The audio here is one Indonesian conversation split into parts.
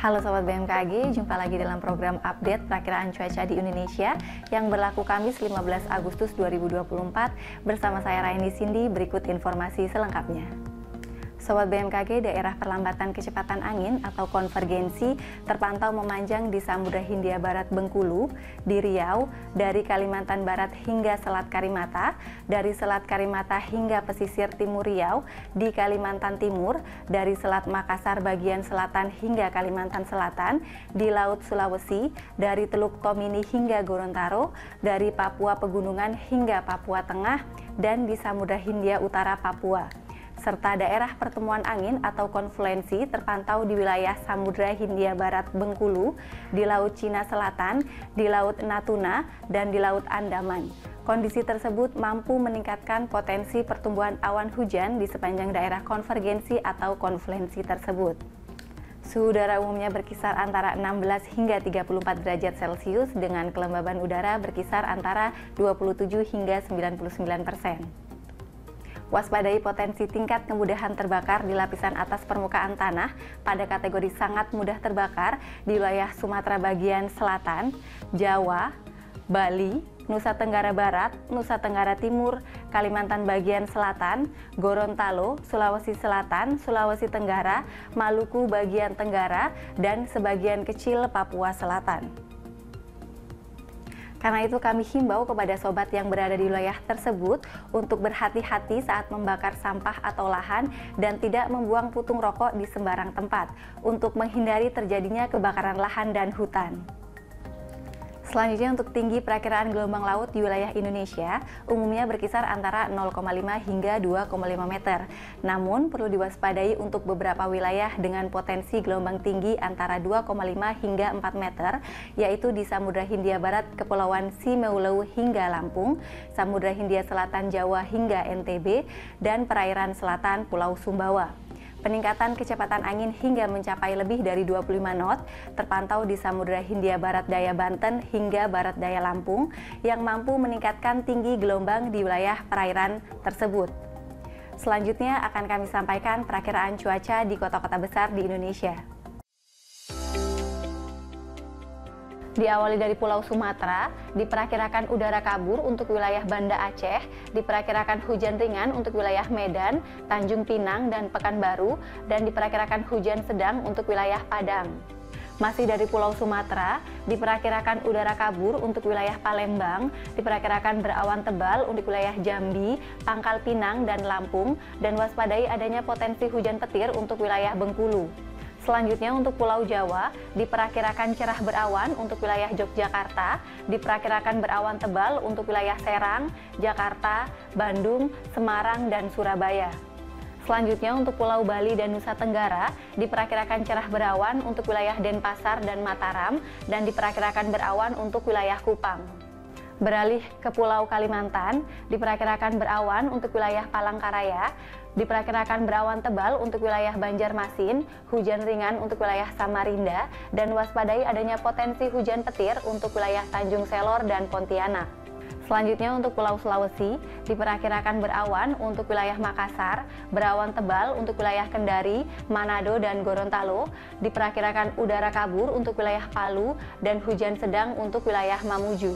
Halo Sobat BMKG, jumpa lagi dalam program update perakiraan cuaca di Indonesia yang berlaku Kamis 15 Agustus 2024 bersama saya Raini Cindy. Berikut informasi selengkapnya. Sobat BMKG, daerah perlambatan kecepatan angin atau konvergensi terpantau memanjang di Samudra Hindia Barat Bengkulu, di Riau, dari Kalimantan Barat hingga Selat Karimata, dari Selat Karimata hingga pesisir timur Riau, di Kalimantan Timur, dari Selat Makassar bagian selatan hingga Kalimantan Selatan, di Laut Sulawesi, dari Teluk Tomini hingga Gorontalo, dari Papua Pegunungan hingga Papua Tengah, dan di Samudra Hindia Utara Papua, serta daerah pertemuan angin atau konfluensi terpantau di wilayah Samudra Hindia Barat Bengkulu, di Laut Cina Selatan, di Laut Natuna, dan di Laut Andaman. Kondisi tersebut mampu meningkatkan potensi pertumbuhan awan hujan di sepanjang daerah konvergensi atau konfluensi tersebut. Suhu udara umumnya berkisar antara 16 hingga 34 derajat Celcius dengan kelembaban udara berkisar antara 27 hingga 99%. Waspadai potensi tingkat kemudahan terbakar di lapisan atas permukaan tanah pada kategori sangat mudah terbakar di wilayah Sumatera bagian selatan, Jawa, Bali, Nusa Tenggara Barat, Nusa Tenggara Timur, Kalimantan bagian selatan, Gorontalo, Sulawesi Selatan, Sulawesi Tenggara, Maluku bagian tenggara, dan sebagian kecil Papua Selatan. Karena itu kami himbau kepada sobat yang berada di wilayah tersebut untuk berhati-hati saat membakar sampah atau lahan dan tidak membuang putung rokok di sembarang tempat untuk menghindari terjadinya kebakaran lahan dan hutan. Selanjutnya, untuk tinggi perakiraan gelombang laut di wilayah Indonesia umumnya berkisar antara 0,5 hingga 2,5 meter. Namun, perlu diwaspadai untuk beberapa wilayah dengan potensi gelombang tinggi antara 2,5 hingga 4 meter, yaitu di Samudra Hindia Barat, Kepulauan Simeuleu hingga Lampung, Samudra Hindia Selatan Jawa hingga NTB, dan perairan selatan Pulau Sumbawa. Peningkatan kecepatan angin hingga mencapai lebih dari 25 knot terpantau di Samudra Hindia Barat Daya Banten hingga Barat Daya Lampung yang mampu meningkatkan tinggi gelombang di wilayah perairan tersebut. Selanjutnya akan kami sampaikan perakiraan cuaca di kota-kota besar di Indonesia. Diawali dari Pulau Sumatera, diperkirakan udara kabur untuk wilayah Banda Aceh, diperkirakan hujan ringan untuk wilayah Medan, Tanjung Pinang, dan Pekanbaru, dan diperkirakan hujan sedang untuk wilayah Padang. Masih dari Pulau Sumatera, diperkirakan udara kabur untuk wilayah Palembang, diperkirakan berawan tebal untuk wilayah Jambi, Pangkal Pinang, dan Lampung, dan waspadai adanya potensi hujan petir untuk wilayah Bengkulu. Selanjutnya untuk Pulau Jawa, diperkirakan cerah berawan untuk wilayah Yogyakarta, diperkirakan berawan tebal untuk wilayah Serang, Jakarta, Bandung, Semarang, dan Surabaya. Selanjutnya untuk Pulau Bali dan Nusa Tenggara, diperkirakan cerah berawan untuk wilayah Denpasar dan Mataram, dan diperkirakan berawan untuk wilayah Kupang. Beralih ke Pulau Kalimantan, diperkirakan berawan untuk wilayah Palangkaraya, diperkirakan berawan tebal untuk wilayah Banjarmasin, hujan ringan untuk wilayah Samarinda, dan waspadai adanya potensi hujan petir untuk wilayah Tanjung Selor dan Pontianak. Selanjutnya untuk Pulau Sulawesi, diperkirakan berawan untuk wilayah Makassar, berawan tebal untuk wilayah Kendari, Manado, dan Gorontalo, diperkirakan udara kabur untuk wilayah Palu, dan hujan sedang untuk wilayah Mamuju.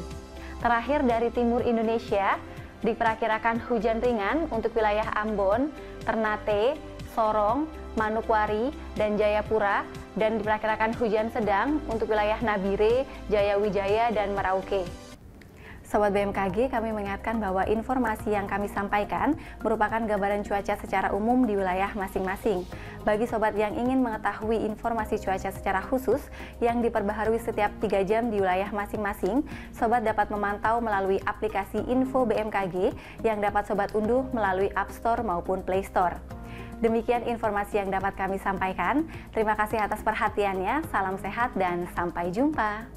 Terakhir dari timur Indonesia, diperkirakan hujan ringan untuk wilayah Ambon, Ternate, Sorong, Manokwari, dan Jayapura, dan diperkirakan hujan sedang untuk wilayah Nabire, Jayawijaya, dan Merauke. Sobat BMKG, kami mengingatkan bahwa informasi yang kami sampaikan merupakan gambaran cuaca secara umum di wilayah masing-masing. Bagi sobat yang ingin mengetahui informasi cuaca secara khusus yang diperbaharui setiap 3 jam di wilayah masing-masing, sobat dapat memantau melalui aplikasi Info BMKG yang dapat sobat unduh melalui App Store maupun Play Store. Demikian informasi yang dapat kami sampaikan. Terima kasih atas perhatiannya, salam sehat dan sampai jumpa.